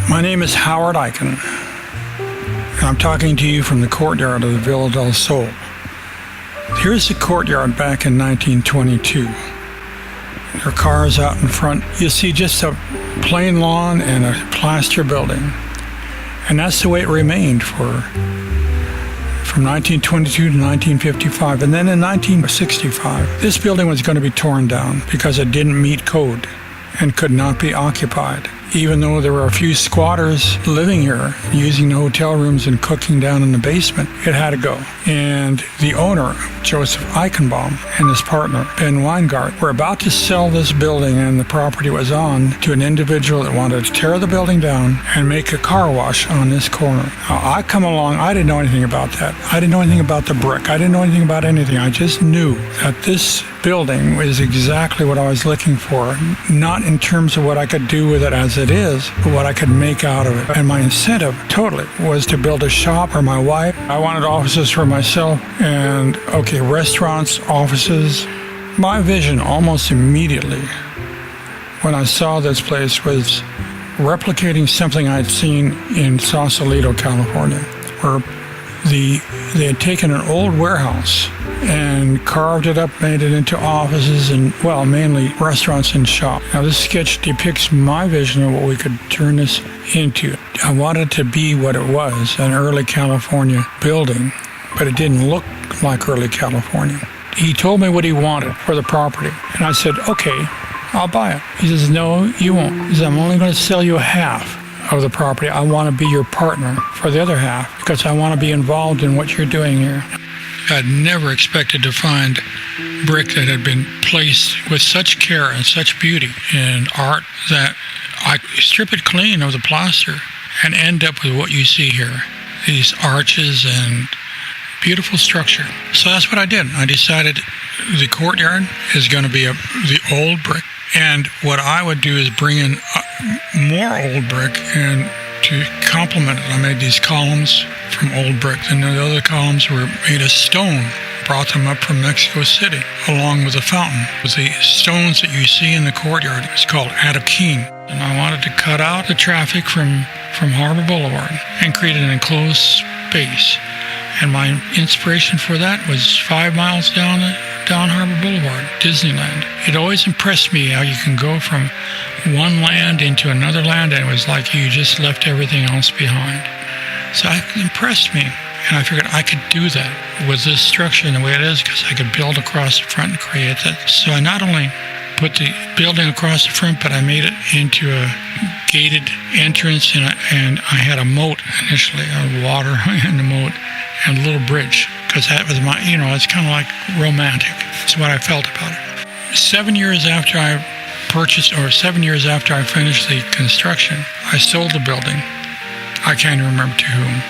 My name is Howard Eichen, and I'm talking to you from the courtyard of the Villa del Sol. Here's the courtyard back in 1922. There are cars out in front. You see just a plain lawn and a plaster building. And that's the way it remained from 1922 to 1955. And then in 1965, this building was going to be torn down because it didn't meet code and could not be occupied. Even though there were a few squatters living here, using the hotel rooms and cooking down in the basement, it had to go. And the owner, Joseph Eichenbaum, and his partner, Ben Weingart, were about to sell this building and the property it was on to an individual that wanted to tear the building down and make a car wash on this corner. Now, I come along, I didn't know anything about that. I didn't know anything about the brick. I didn't know anything about anything. I just knew that this building was exactly what I was looking for, not in terms of what I could do with it as it is, but what I could make out of it. And my incentive totally was to build a shop for my wife. I wanted offices for myself and, restaurants, offices. My vision almost immediately when I saw this place was replicating something I'd seen in Sausalito, California, where they had taken an old warehouse and carved it up, made it into offices and, mainly restaurants and shops. Now, this sketch depicts my vision of what we could turn this into. I wanted to be what it was, an early California building, but it didn't look like early California. He told me what he wanted for the property, and I said, okay, I'll buy it. He says, no, you won't. He says, I'm only going to sell you half of the property. I want to be your partner for the other half because I want to be involved in what you're doing here. I'd never expected to find brick that had been placed with such care and such beauty and art that I strip it clean of the plaster and end up with what you see here, these arches and beautiful structure. So that's what I did. I decided the courtyard is going to be the old brick, and what I would do is bring in more old brick and to complement it. I made these columns from old brick, and the other columns were made of stone. Brought them up from Mexico City, along with a fountain. With the stones that you see in the courtyard, it's called adoquin. And I wanted to cut out the traffic from Harbor Boulevard and create an enclosed space. And my inspiration for that was 5 miles down Harbor Boulevard, Disneyland. It always impressed me how you can go from one land into another land, and it was like you just left everything else behind. So it impressed me, and I figured I could do that with this structure and the way it is, because I could build across the front and create that. So I not only put the building across the front, but I made it into a gated entrance, and I had a moat initially, water in the moat, and a little bridge, because that was my, it's kind of like romantic. That's what I felt about it. 7 years after I finished the construction, I sold the building. I can't remember to whom.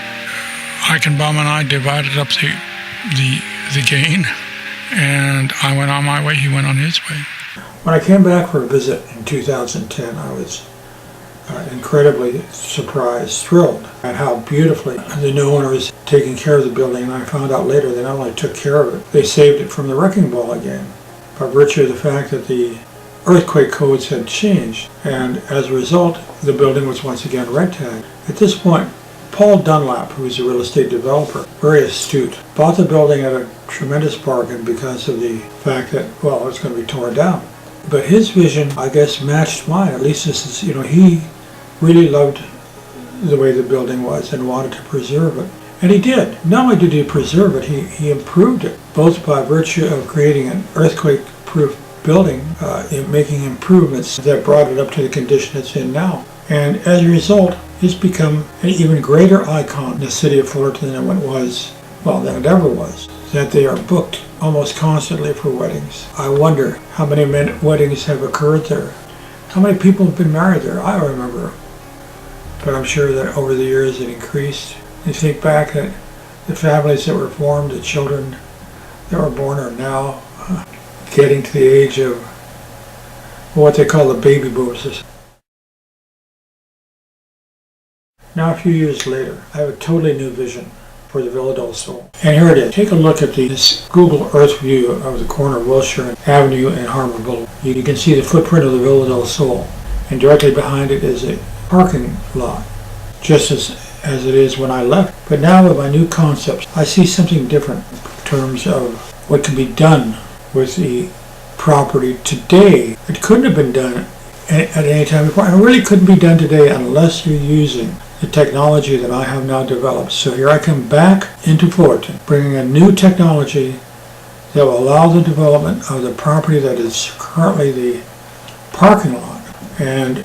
Eichenbaum and I divided up the gain, and I went on my way, he went on his way. When I came back for a visit in 2010, I was incredibly surprised, thrilled at how beautifully the new owner was taking care of the building, and I found out later they not only took care of it, they saved it from the wrecking ball again, by virtue of the fact that the earthquake codes had changed, and as a result, the building was once again red tagged. At this point, Paul Dunlap, who is a real estate developer, very astute, bought the building at a tremendous bargain because of the fact that, it was going to be torn down. But his vision, I guess, matched mine. At least this is, he really loved the way the building was and wanted to preserve it. And he did. Not only did he preserve it, he improved it, both by virtue of creating an earthquake-proof building, making improvements that brought it up to the condition it's in now. And as a result, it's become an even greater icon in the city of Fullerton than it ever was. That they are booked almost constantly for weddings. I wonder how many weddings have occurred there. How many people have been married there? I don't remember. But I'm sure that over the years it increased. You think back at the families that were formed, the children that were born are now getting to the age of what they call the baby boomers. Now, a few years later, I have a totally new vision for the Villa del Sol. And here it is. Take a look at this Google Earth view of the corner of Wilshire Avenue and Harbor Boulevard. You can see the footprint of the Villa del Sol, and directly behind it is parking lot, just as it is when I left. But now with my new concepts, I see something different in terms of what can be done with the property today. It couldn't have been done at any time before, and it really couldn't be done today unless you're using the technology that I have now developed. So here I come back into Fullerton, bringing a new technology that will allow the development of the property that is currently the parking lot, and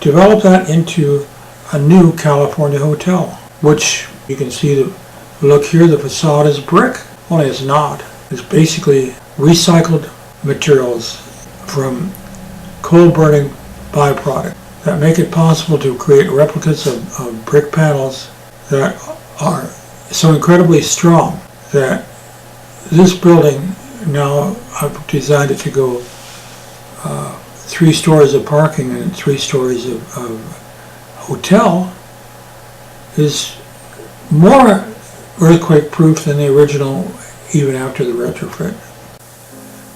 develop that into a new California hotel, which you can see the look here, the facade is brick, only it's not. It's basically recycled materials from coal burning byproduct that make it possible to create replicas of brick panels that are so incredibly strong that this building, now I've designed it to go 3 stories of parking and 3 stories of hotel, is more earthquake proof than the original, even after the retrofit.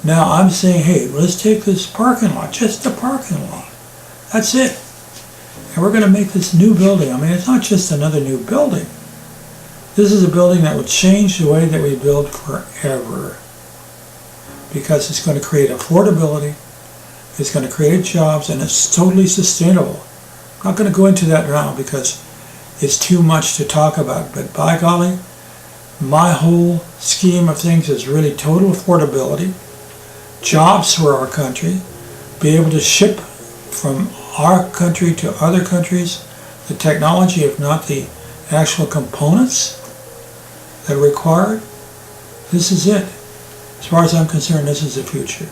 Now I'm saying, hey, let's take this parking lot, just the parking lot. That's it. And we're going to make this new building. I mean, it's not just another new building. This is a building that will change the way that we build forever, because it's going to create affordability, it's going to create jobs, and it's totally sustainable. I'm not going to go into that now because it's too much to talk about, but by golly, my whole scheme of things is really total affordability, jobs for our country, be able to ship from our country to other countries, the technology, if not the actual components that are required. This is it. As far as I'm concerned, this is the future.